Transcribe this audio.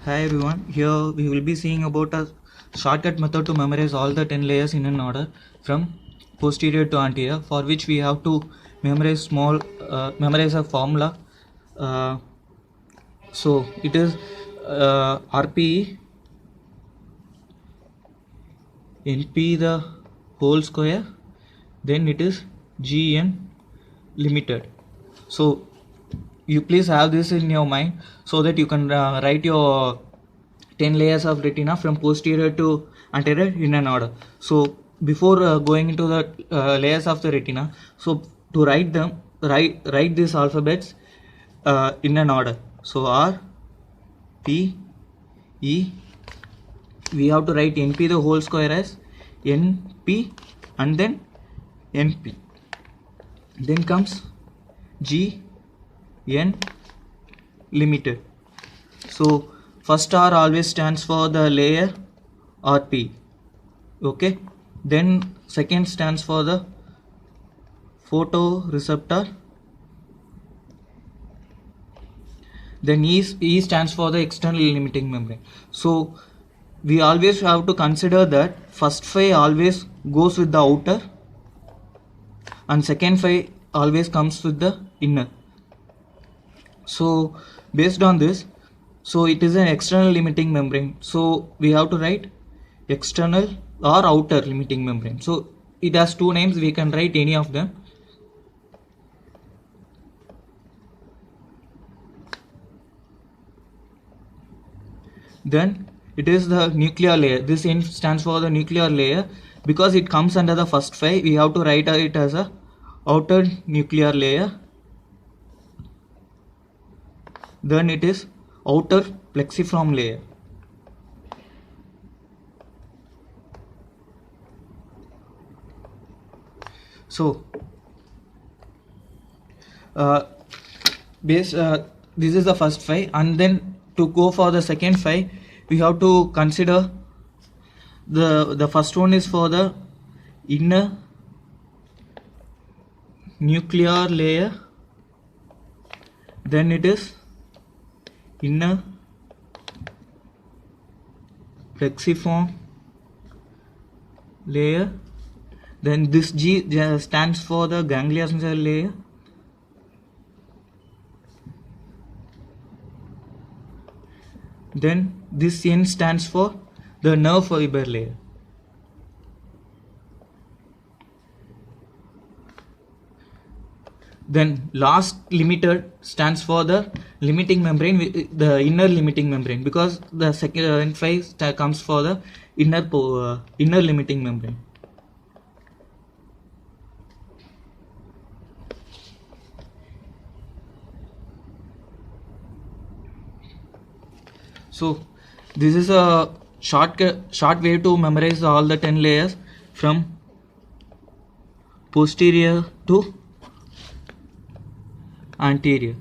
Hi everyone, here we will be seeing about a shortcut method to memorize all the 10 layers in an order from posterior to anterior, for which we have to memorize a formula. So it is RPE NP the whole square, then it is GN limited. So you please have this in your mind so that you can write your 10 layers of retina from posterior to anterior in an order. So before going into the layers of the retina, so to write them, write these alphabets in an order. So R, P, E, we have to write NP the whole square as NP and then NP. Then comes G, N limited. So first R always stands for the layer RP. Okay. Then second stands for the photoreceptor. Then E stands for the external limiting membrane. So we always have to consider that first phi always goes with the outer and second phi always comes with the inner. So based on this, so it is an external limiting membrane. So we have to write external or outer limiting membrane. So it has two names, we can write any of them. Then it is the nuclear layer. This N stands for the nuclear layer. Because it comes under the first phi, we have to write it as a outer nuclear layer. Then it is outer plexiform layer. So this is the first phi, and then to go for the second phi, we have to consider the first one is for the inner nuclear layer, then it is inner plexiform layer, then this G stands for the ganglion cell layer, then this N stands for the nerve fiber layer. Then last limited stands for the limiting membrane, the inner limiting membrane, because the second phi comes for the inner limiting membrane. So this is a short way to memorize all the 10 layers from posterior to anterior.